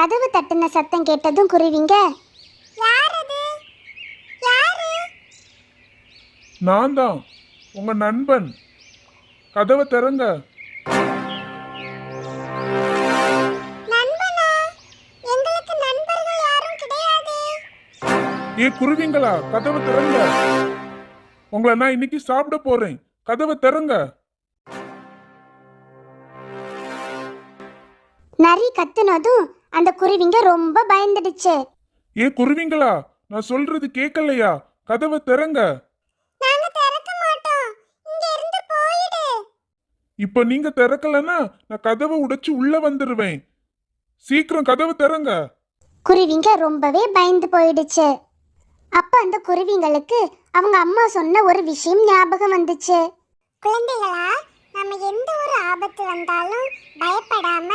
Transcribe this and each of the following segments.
கதவு தட்டுன சத்தம் கேட்டதும் குருவிங்க, யார் அது? யாரு? நான் தான் உங்க நண்பன். கதவை திறங்க. நண்பனா? எங்களுக்கு நண்பர்கள் யாரும் கிடையாது. ஏ குருவிங்களா, கதவை திறங்க. உங்களை நான் இன்னைக்கு சாப்பிட போறேன். கதவை திறங்க. நரி கத்துனதும் அந்த குருவிங்க ரொம்ப பயந்துடுச்சு. ஏ குருவிங்களா, நான் சொல்றது கேட்கலையா? கதவை திறங்க. நாங்க திறக்க மாட்டோம். இங்க இருந்து போயிடு. இப்ப நீங்க திறக்கலன்னா நான் கதவை உடைச்சு உள்ள வந்துருவேன். சீக்கிரம் கதவை திறங்க. குருவிங்க ரொம்பவே பயந்து போயிடுச்சு. அப்ப அந்த குருவிங்களுக்கு அவங்க அம்மா சொன்ன ஒரு விஷயம் ஞாபகம் வந்துச்சு. குழந்தைகளா, நம்ம எந்த ஒரு ஆபத்து வந்தாலும் பயப்படாம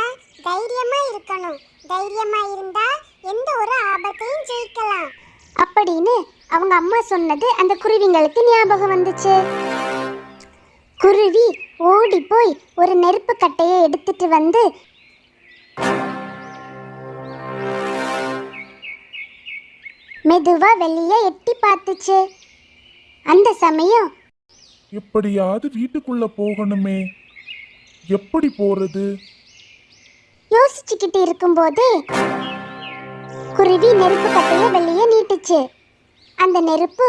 தைரியமா இருக்கணும். தைரியமா இருந்தா எந்த ஒரு ஆபத்தையும் ஜெயிக்கலாம் அப்படின்னு அவங்க அம்மா சொன்னது அந்த குருவிங்களுக்கு ஞாபகம் வந்துச்சு. குருவி ஓடி போய் ஒரு நெருப்பு கட்டையை எடுத்துட்டு வந்து மெதுவா வெளியே எட்டி பார்த்துச்சு. அந்த சமயம் எப்படியாவது வீட்டுக்குள்ள போகணுமே. எப்படி போறது? யோசிச்சுக்கிட்டு இருக்கும்போது குருவி நெருப்பு கட்டைய வெளியே நீட்டுச்சு. அந்த நெருப்பு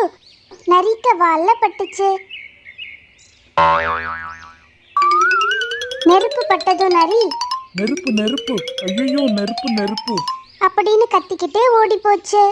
நரிக்க வால்ல பட்டுச்சு. நெருப்பு பட்டதும் நரி நெருப்பு நெருப்பு, ஐயோ நெருப்பு நெருப்பு அப்படின்னு கத்திக்கிட்டே ஓடி போச்சு.